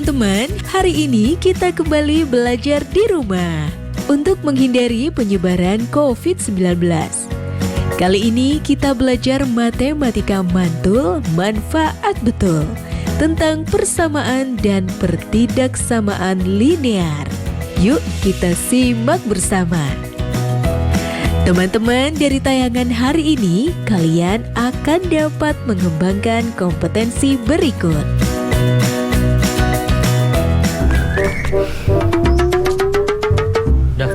teman-teman, hari ini kita kembali belajar di rumah untuk menghindari penyebaran COVID-19. Kali ini kita belajar matematika mantul manfaat betul tentang persamaan dan pertidaksamaan linear. Yuk kita simak bersama. Teman-teman, dari tayangan hari ini kalian akan dapat mengembangkan kompetensi berikut.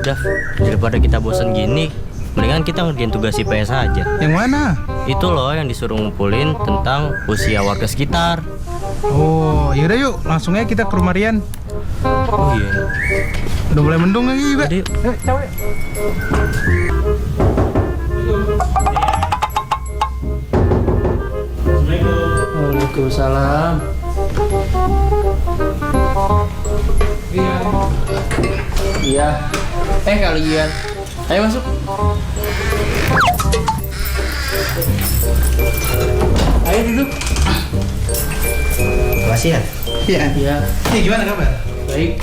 Daf, daripada kita bosan gini, mendingan kita ngerjain tugas IPS aja. Yang mana? Itu loh yang disuruh ngumpulin tentang usia warga sekitar. Oh, yaudah yuk, langsung aja kita ke rumah Rian. Oh iya. Udah mulai mendung lagi juga. Yaudah, yuk. Cawe. Waalaikumsalam. Iya. Kalian. Ayo masuk. Ayo duduk. Makasih ya. Iya. Nih, gimana kabar? Baik.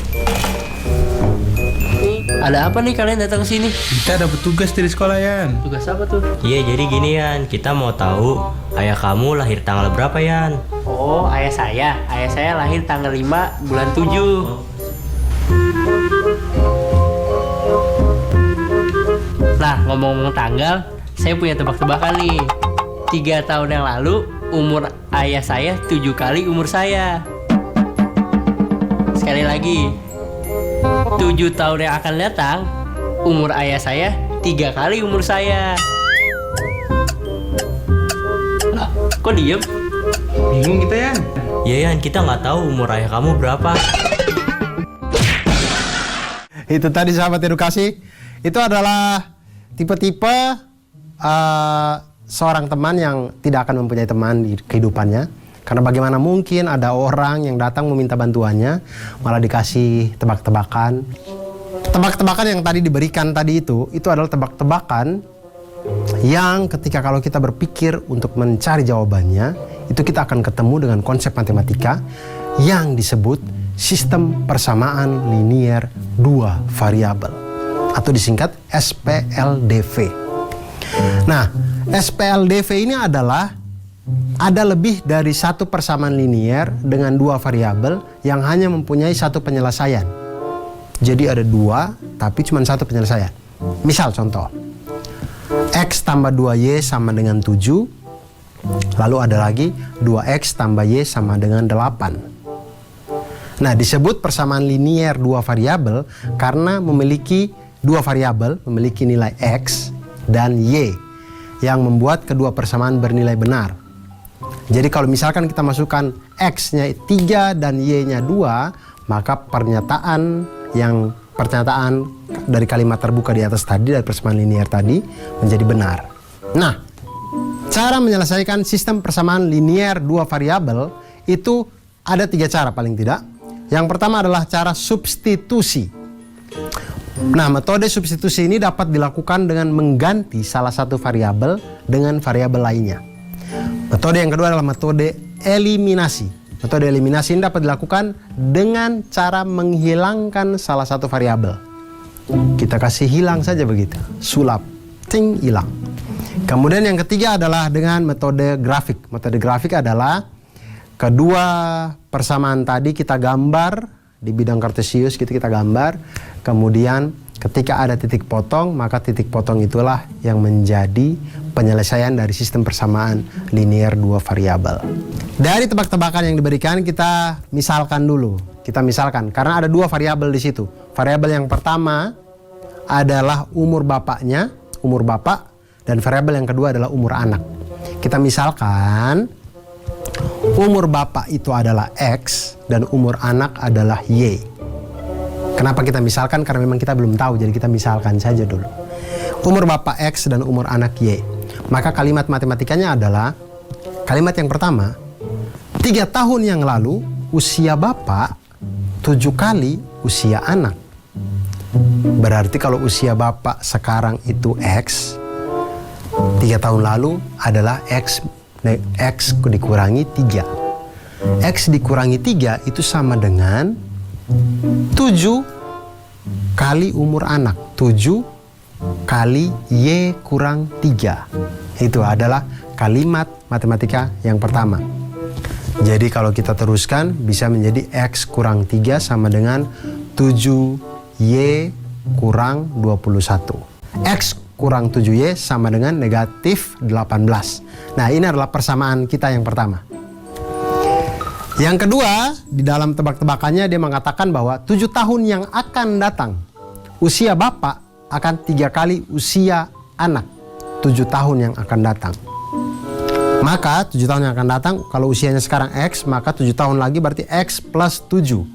Nih, ada apa nih kalian datang ke sini? Kita ada petugas dari sekolah, Yan. Tugas apa tuh? Iya, jadi gini Yan, kita mau tahu ayah kamu lahir tanggal berapa Yan? Oh, ayah saya lahir tanggal 5 bulan 7. Nah, ngomong-ngomong tanggal, saya punya tebak-tebakan nih. 3 tahun yang lalu, umur ayah saya 7 kali umur saya. Sekali lagi, 7 tahun yang akan datang, umur ayah saya 3 kali umur saya. Lah, kok diem? Bingung kita, Yan. Iya Yan, kita nggak tahu umur ayah kamu berapa. Itu tadi sahabat edukasi, itu adalah tipe-tipe seorang teman yang tidak akan mempunyai teman di kehidupannya. Karena bagaimana mungkin ada orang yang datang meminta bantuannya, malah dikasih tebak-tebakan. Tebak-tebakan yang tadi diberikan tadi itu adalah tebak-tebakan yang ketika kalau kita berpikir untuk mencari jawabannya, itu kita akan ketemu dengan konsep matematika yang disebut sistem persamaan linier dua variabel atau disingkat SPLDV. Nah, SPLDV ini adalah ada lebih dari satu persamaan linier dengan dua variabel yang hanya mempunyai satu penyelesaian. Jadi ada dua, tapi cuma satu penyelesaian. Misal contoh, X tambah 2Y sama dengan 7, lalu ada lagi 2X tambah Y sama dengan 8. Nah, disebut persamaan linier dua variabel karena memiliki dua variabel, memiliki nilai X dan Y yang membuat kedua persamaan bernilai benar. Jadi kalau misalkan kita masukkan X-nya 3 dan Y-nya 2, maka pernyataan dari kalimat terbuka di atas tadi, dari persamaan linier tadi, menjadi benar. Nah, cara menyelesaikan sistem persamaan linier dua variabel itu ada 3 cara paling tidak. Yang pertama adalah cara substitusi. Nah, metode substitusi ini dapat dilakukan dengan mengganti salah satu variabel dengan variabel lainnya. Metode yang kedua adalah metode eliminasi. Metode eliminasi ini dapat dilakukan dengan cara menghilangkan salah satu variabel. Kita kasih hilang saja begitu, sulap, ting, hilang. Kemudian yang ketiga adalah dengan metode grafik. Metode grafik adalah kedua persamaan tadi kita gambar di bidang kartesius, kita gambar. Kemudian ketika ada titik potong, maka titik potong itulah yang menjadi penyelesaian dari sistem persamaan linier dua variabel. Dari tebak-tebakan yang diberikan, kita misalkan dulu. Kita misalkan, karena ada dua variabel di situ. Variabel yang pertama adalah umur bapaknya, umur bapak, dan variabel yang kedua adalah umur anak. Kita misalkan umur bapak itu adalah X dan umur anak adalah Y. Kenapa kita misalkan? Karena memang kita belum tahu, jadi kita misalkan saja dulu. Umur bapak X dan umur anak Y. Maka kalimat matematikanya adalah, kalimat yang pertama, 3 tahun yang lalu usia bapak 7 kali usia anak. Berarti kalau usia bapak sekarang itu X, 3 tahun lalu adalah X dikurangi 3. X dikurangi 3 itu sama dengan 7 kali umur anak. 7 kali Y kurang 3. Itu adalah kalimat matematika yang pertama. Jadi kalau kita teruskan bisa menjadi X kurang 3 sama dengan 7Y kurang 21. X kurang 7Y sama dengan negatif 18. Nah, ini adalah persamaan kita yang pertama. Yang kedua, di dalam tebak-tebakannya dia mengatakan bahwa 7 tahun yang akan datang, usia bapak akan 3 kali usia anak. 7 tahun yang akan datang. Maka 7 tahun yang akan datang, kalau usianya sekarang X, maka 7 tahun lagi berarti X plus 7.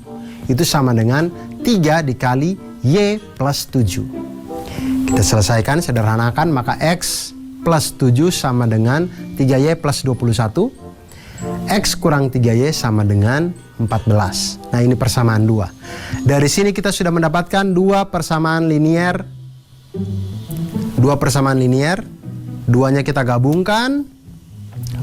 Itu sama dengan 3 dikali Y plus 7. Kita selesaikan, sederhanakan, maka X plus 7 sama dengan 3Y plus 21. X kurang 3Y sama dengan 14. Nah, ini persamaan 2. Dari sini kita sudah mendapatkan 2 persamaan linier. 2 persamaan linier. Duanya kita gabungkan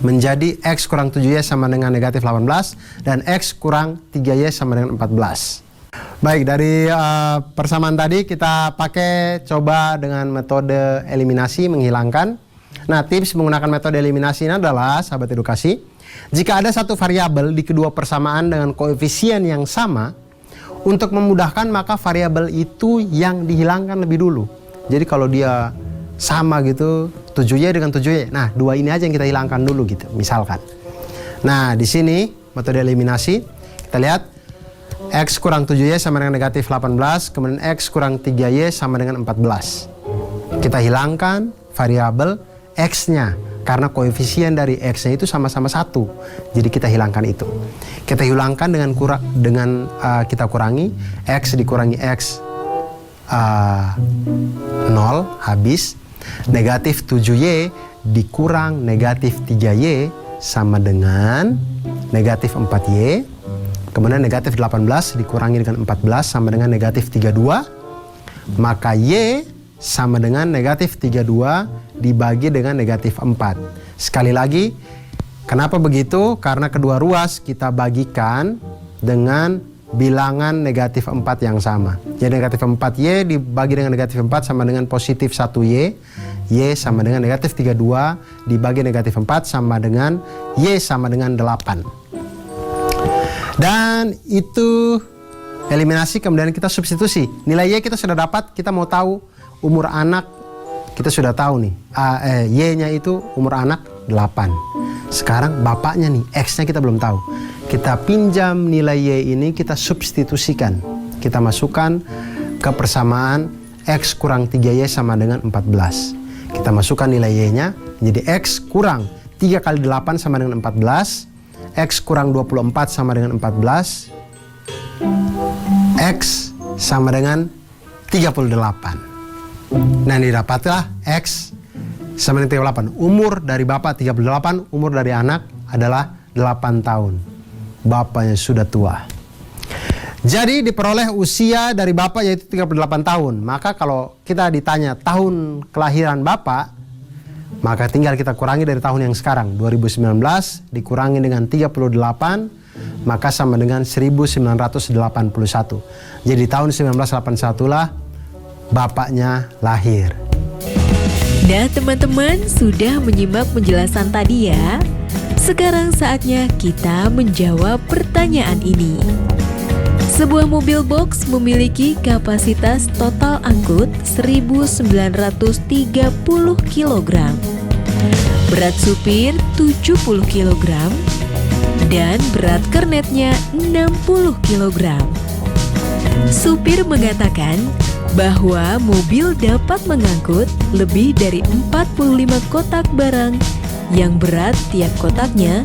menjadi X kurang 7Y sama dengan negatif 18. Dan X kurang 3Y sama dengan 14. Baik, dari persamaan tadi kita pakai coba dengan metode eliminasi menghilangkan. Nah, tips menggunakan metode eliminasi ini adalah, sahabat edukasi, jika ada satu variabel di kedua persamaan dengan koefisien yang sama, untuk memudahkan maka variabel itu yang dihilangkan lebih dulu. Jadi kalau dia sama gitu, 7Y dengan 7Y, nah 2 ini aja yang kita hilangkan dulu gitu, misalkan. Nah, di sini metode eliminasi, kita lihat X kurang 7Y sama dengan negatif 18, kemudian X kurang 3Y sama dengan 14. Kita hilangkan variabel X-nya, karena koefisien dari X-nya itu sama-sama 1. Jadi kita hilangkan itu. Kita hilangkan dengan kita kurangi X dikurangi X 0, habis. Negatif 7Y dikurang negatif 3Y sama dengan negatif 4Y. Kemudian negatif 18 dikurangi dengan 14 sama dengan negatif 32. Maka Y sama dengan negatif 32 dibagi dengan negatif 4. Sekali lagi, kenapa begitu? Karena kedua ruas kita bagikan dengan bilangan negatif 4 yang sama. Jadi negatif 4Y dibagi dengan negatif 4 sama dengan positif 1Y. Y sama dengan negatif 32 dibagi negatif 4 sama dengan Y sama dengan 8. Dan itu eliminasi, kemudian kita substitusi. Nilai Y kita sudah dapat, kita mau tahu umur anak, kita sudah tahu nih. Y-nya itu umur anak 8. Sekarang bapaknya nih, X-nya kita belum tahu. Kita pinjam nilai Y ini, kita substitusikan. Kita masukkan ke persamaan X kurang 3Y sama dengan 14. Kita masukkan nilai Y-nya, menjadi X kurang 3 kali 8 sama dengan 14. X kurang 24 sama dengan 14. X sama dengan 38. Nah, didapatlah X sama dengan 38. Umur dari bapak 38, umur dari anak adalah 8 tahun. Bapaknya sudah tua. Jadi diperoleh usia dari bapak yaitu 38 tahun. Maka kalau kita ditanya tahun kelahiran bapak, maka tinggal kita kurangi dari tahun yang sekarang, 2019 dikurangi dengan 38, maka sama dengan 1981. Jadi tahun 1981 lah bapaknya lahir. Nah, teman-teman sudah menyimak penjelasan tadi ya. Sekarang saatnya kita menjawab pertanyaan ini. Sebuah mobil box memiliki kapasitas total angkut 1930 kg. Berat supir 70 kg dan berat kernetnya 60 kg. Supir mengatakan bahwa mobil dapat mengangkut lebih dari 45 kotak barang yang berat tiap kotaknya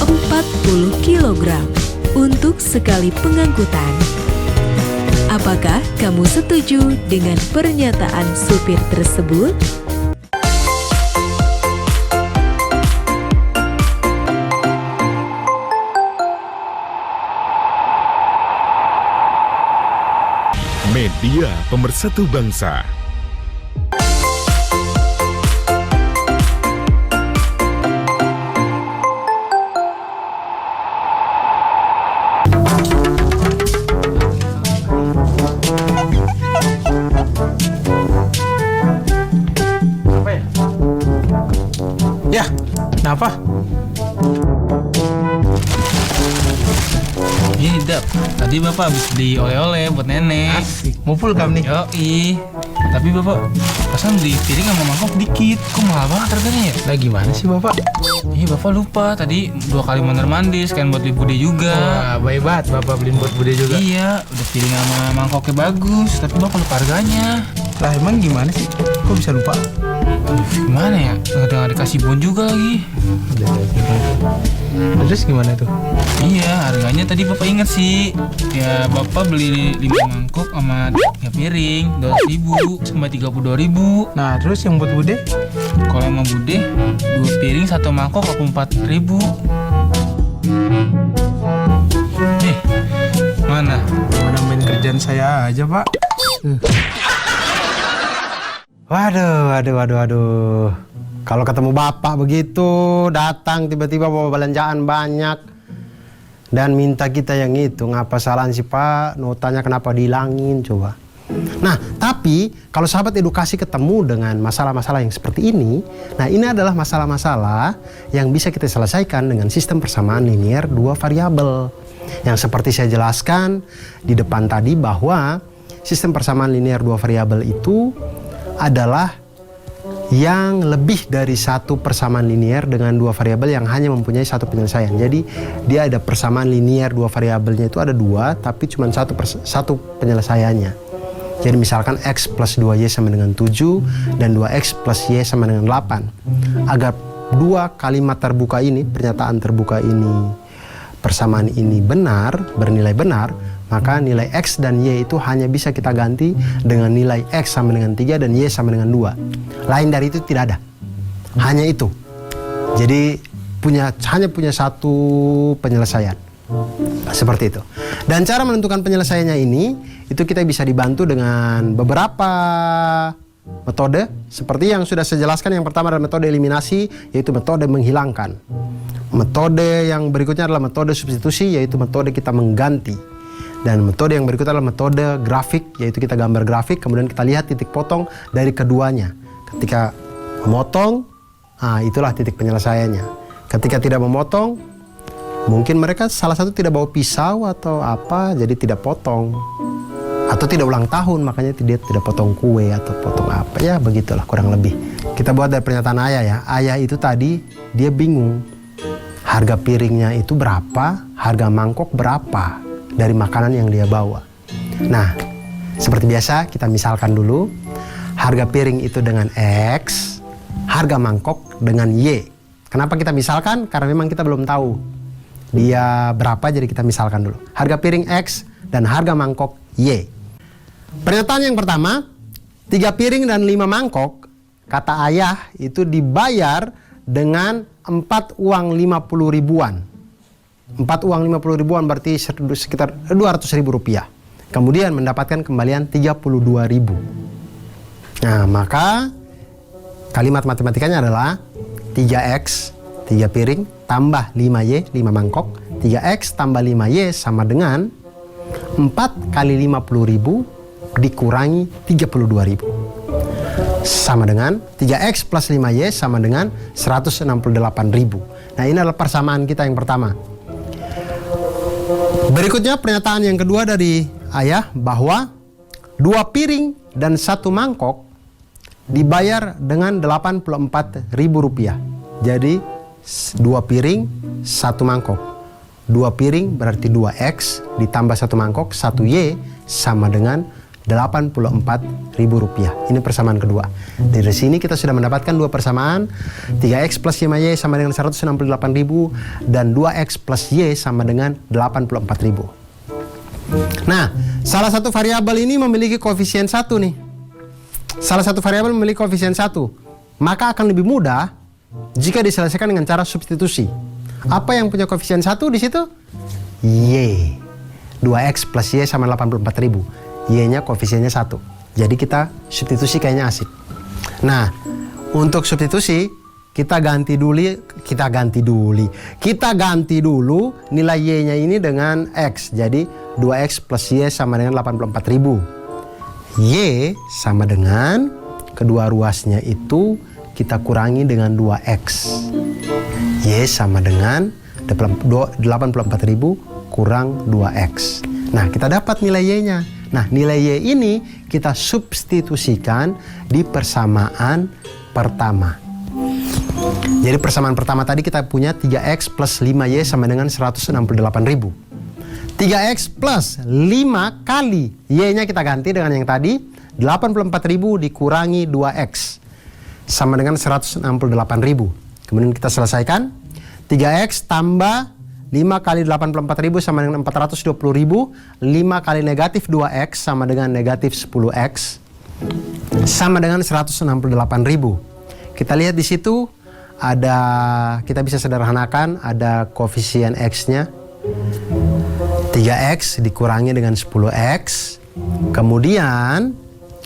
40 kg untuk sekali pengangkutan. Apakah kamu setuju dengan pernyataan supir tersebut? Media Pemersatu Bangsa. Kenapa? Ini Dap, tadi Bapak habis beli oleh-oleh buat nenek. Asik. Mau full kamu nih? Yoi. Tapi Bapak pesan beli piring sama mangkok dikit. Kok mahal banget harganya ya? Lah gimana sih Bapak? Ih Bapak lupa, tadi 2 kali mondar-mandir sekalian buat beli bude juga. Wah, baik banget Bapak beliin buat Bude juga. Iya, udah piring sama mangkoknya bagus, tapi Bapak lupa harganya. Lah emang gimana sih? Kok bisa lupa? Aduh, gimana ya? Nggak dikasih bon juga lagi. Terus gimana tuh? Iya, harganya tadi Bapak ingat sih. Ya, Bapak beli 5 mangkok sama 3 piring, 200.000 sama 32.000. Nah terus yang buat Bude? Kalau sama bude, 2 piring 1 mangkok 24.000. Nih, mana? Mau nambahin kerjaan saya aja Pak. Waduh. Kalau ketemu bapak begitu, datang tiba-tiba bawa belanjaan banyak dan minta kita yang itu. Ngapa salahan sih Pak? Notanya kenapa dihilangin coba? Nah, tapi kalau sahabat edukasi ketemu dengan masalah-masalah yang seperti ini, nah ini adalah masalah-masalah yang bisa kita selesaikan dengan sistem persamaan linier 2 variabel. Yang seperti saya jelaskan di depan tadi bahwa sistem persamaan linier 2 variabel itu adalah yang lebih dari satu persamaan linier dengan 2 variabel yang hanya mempunyai satu penyelesaian. Jadi dia ada persamaan linier 2 variabelnya itu ada 2, tapi cuma satu penyelesaiannya. Jadi misalkan X plus 2Y sama dengan 7 dan 2X plus Y sama dengan 8. Agar 2 kalimat terbuka ini, pernyataan terbuka ini, persamaan ini benar, bernilai benar, maka nilai X dan Y itu hanya bisa kita ganti dengan nilai X sama dengan 3 dan Y sama dengan 2. Lain dari itu tidak ada. Hanya itu. Jadi hanya punya satu penyelesaian. Seperti itu. Dan cara menentukan penyelesaiannya ini, itu kita bisa dibantu dengan beberapa metode. Seperti yang sudah saya jelaskan, yang pertama adalah metode eliminasi, yaitu metode menghilangkan. Metode yang berikutnya adalah metode substitusi, yaitu metode kita mengganti. Dan metode yang berikutnya adalah metode grafik, yaitu kita gambar grafik, kemudian kita lihat titik potong dari keduanya. Ketika memotong, itulah titik penyelesaiannya. Ketika tidak memotong, mungkin mereka salah satu tidak bawa pisau atau apa, jadi tidak potong. Atau tidak ulang tahun, makanya dia tidak potong kue atau potong apa. Ya begitulah kurang lebih. Kita buat dari pernyataan Ayah ya. Ayah itu tadi dia bingung. Harga piringnya itu berapa, harga mangkok berapa dari makanan yang dia bawa. Nah, seperti biasa kita misalkan dulu. Harga piring itu dengan X, harga mangkok dengan Y. Kenapa kita misalkan? Karena memang kita belum tahu dia berapa, jadi kita misalkan dulu. Harga piring X dan harga mangkok Y. Pernyataan yang pertama, 3 piring dan 5 mangkok, kata Ayah itu dibayar dengan 4 uang 50 ribuan. 4 uang 50 ribuan berarti sekitar 200.000 rupiah. Kemudian mendapatkan kembalian 32.000. Nah, maka kalimat matematikanya adalah 3X, 3 piring, tambah 5Y, 5 mangkok. 3X tambah 5Y sama dengan 4 kali 50.000 dikurangi 32.000. Sama dengan 3X plus 5Y sama dengan 168.000. Nah, ini adalah persamaan kita yang pertama. Berikutnya pernyataan yang kedua dari Ayah bahwa 2 piring dan 1 mangkok dibayar dengan 84.000 rupiah. Jadi 2 piring, 1 mangkok. 2 piring berarti 2X ditambah 1 mangkok, 1Y sama dengan 84.000 rupiah. Ini persamaan kedua. Dari sini kita sudah mendapatkan 2 persamaan. 3X plus 5Y sama dengan 168.000 dan 2X plus Y sama dengan 84.000. Nah, salah satu variabel ini memiliki koefisien 1 nih. Salah satu variabel memiliki koefisien 1. Maka akan lebih mudah jika diselesaikan dengan cara substitusi. Apa yang punya koefisien 1 di situ? Y. 2X plus Y sama 84.000. Y-nya koefisiennya 1. Jadi kita substitusi kayaknya asik. Nah, untuk substitusi kita ganti dulu nilai Y-nya ini dengan X. Jadi 2X plus Y sama dengan 84.000. Y sama dengan kedua ruasnya itu kita kurangi dengan 2X. Y sama dengan 84.000 kurang 2X. Nah, kita dapat nilai Y-nya. Nah, nilai Y ini kita substitusikan di persamaan pertama. Jadi persamaan pertama tadi kita punya 3X plus 5Y sama dengan 168.000. 3X plus 5 kali Y-nya kita ganti dengan yang tadi, 84.000 dikurangi 2X sama dengan 168.000. Kemudian kita selesaikan. 3X tambah 5 kali 84.000 sama dengan 420.000. 5 kali negatif 2X sama dengan negatif 10X sama dengan 168.000. Kita lihat di situ ada, kita bisa sederhanakan, ada koefisien X-nya. 3X dikurangi dengan 10X. Kemudian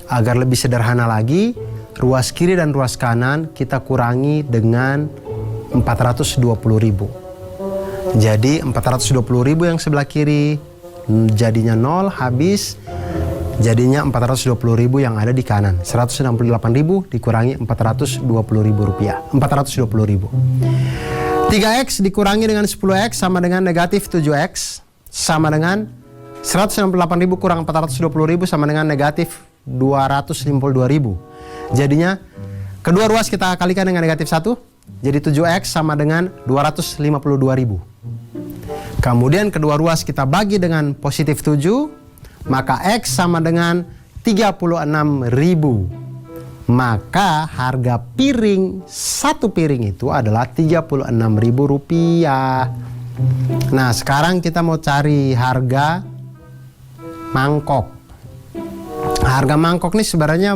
agar lebih sederhana lagi, ruas kiri dan ruas kanan kita kurangi dengan 420.000. Jadi 420.000 yang sebelah kiri jadinya 0, habis. Jadinya 420.000 yang ada di kanan. 168.000 dikurangi 420.000 rupiah. 420.000. 3X dikurangi dengan 10X sama dengan negatif 7X sama dengan 168.000 kurang 420.000 sama dengan negatif 252.000. Jadinya kedua ruas kita kalikan dengan negatif 1. Jadi 7X sama dengan 252.000. Kemudian kedua ruas kita bagi dengan positif 7. Maka X sama dengan 36.000. Maka harga piring, satu piring itu adalah 36.000 rupiah. Nah, sekarang kita mau cari harga mangkok. Harga mangkok ini sebenarnya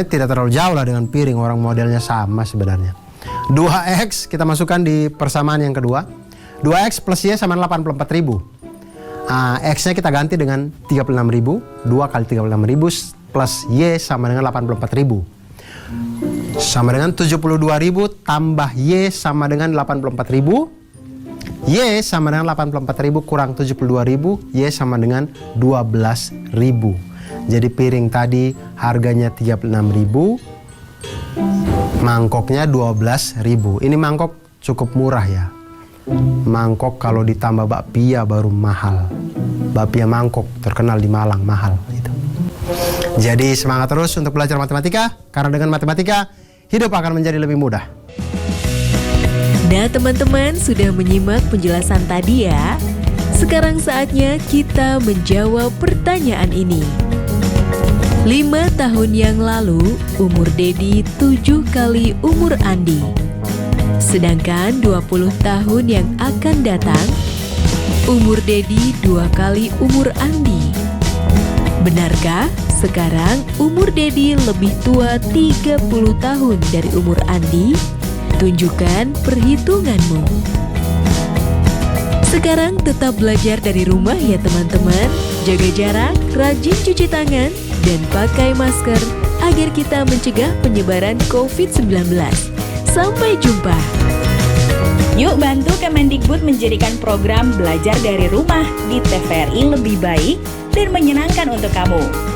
tidak terlalu jauh lah dengan piring, orang modelnya sama sebenarnya. 2X kita masukkan di persamaan yang kedua. 2X plus Y sama 84.000. X-nya kita ganti dengan 36.000. 2 kali 36.000 plus Y sama dengan 84.000. Sama dengan 72.000 tambah Y sama dengan 84.000. Y sama dengan 84.000 kurang 72.000. Y sama dengan 12.000. Jadi piring tadi harganya 36.000. Mangkoknya 12.000. Ini mangkok cukup murah ya. Mangkok kalau ditambah bakpia baru mahal. Bakpia mangkok terkenal di Malang, mahal itu. Jadi semangat terus untuk belajar matematika, karena dengan matematika hidup akan menjadi lebih mudah. Nah teman-teman, sudah menyimak penjelasan tadi ya. Sekarang saatnya kita menjawab pertanyaan ini. 5 tahun yang lalu umur Dedi 7 kali umur Andi. Sedangkan 20 tahun yang akan datang, umur Dedi 2 kali umur Andi. Benarkah sekarang umur Dedi lebih tua 30 tahun dari umur Andi? Tunjukkan perhitunganmu. Sekarang tetap belajar dari rumah ya teman-teman. Jaga jarak, rajin cuci tangan, dan pakai masker agar kita mencegah penyebaran COVID-19. Sampai jumpa. Yuk bantu Kemendikbud menjadikan program belajar dari rumah di TVRI lebih baik dan menyenangkan untuk kamu.